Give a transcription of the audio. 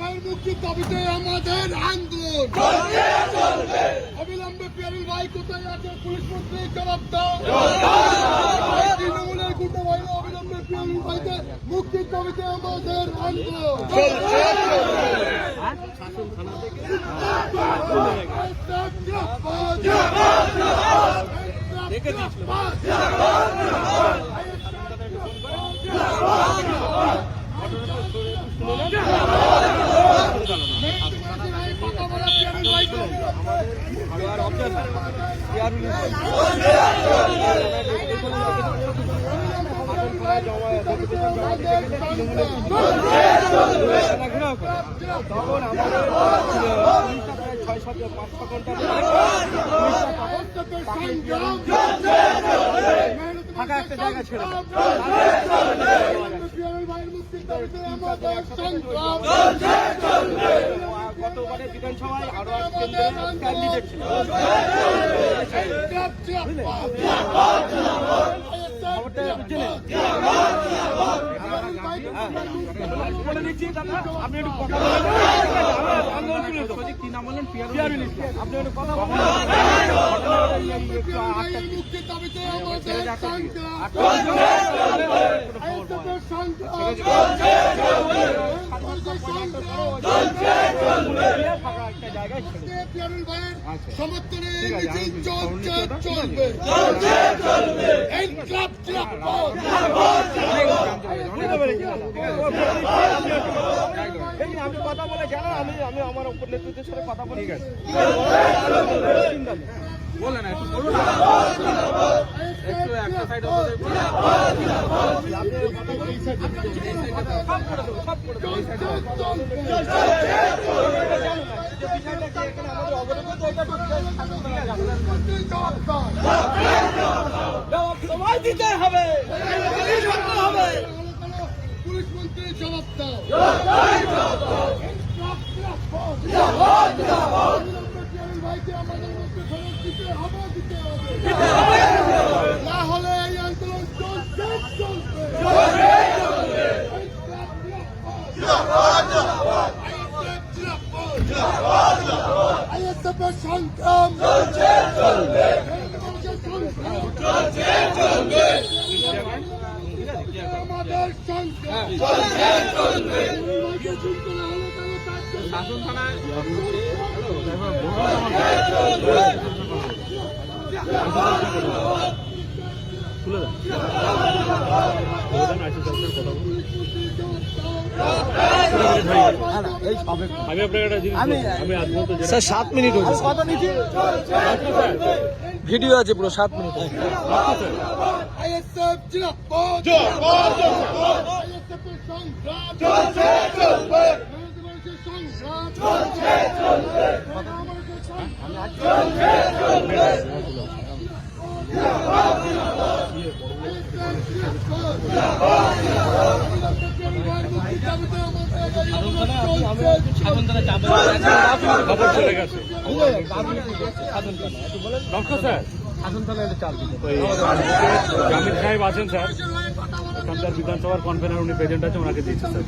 ভাইয়ের মুক্তির দাবিতে আমাদের আন্দোলন অবিলম্বে পিয়ারুল ভাই কোথায় আছে? পুলিশ মন্ত্রী জবাব দাও। তৃণমূলের গুন্ডা বাহিনী অবিলম্বে পিয়ারুল ভাইকে মুক্তির দাবিতে আমাদের আন্দোলন। ফাঁকা একটা জায়গা ছিল গতবারের বিধানসভায় আরো ক্যান্ডিডেট ছিল। আপনি একটু কথা বলেন, কি নাম বললেন? পিয়ারুল ইসলাম। আপনি একটু কথা বলেন। সমর্থনে চলবে। আমি কথা বলে জানা, আমি আমার উপর নেতৃত্বের সাথে কথা বলি। ঠিক আছে, বলেন একটু বলুন, একটু একটা সাইড সময় দিতে হবে। পুলিশ মন্ত্রী জবাব দাও। ভাইকে আমাদের মধ্যে ফেরত দিতে হবে। না হলে এই আন্দোলন চলবে। আইএসএফের সংগ্রাম চলবে। আমাদের সংগ্রাম শাসন থানায় স্যার 7 মিনিট হয়েছে। ভিডিও আছে পুরো 7 মিনিট। আইএসএফ জিন্দাবাদ। আইএসএফের সংগ্রাম চলবে। জামিল সাহেব আছেন স্যার, এখানকার বিধানসভার কনভেনার উনি প্রেজেন্ট আছে, ওনাকে দিচ্ছে স্যার।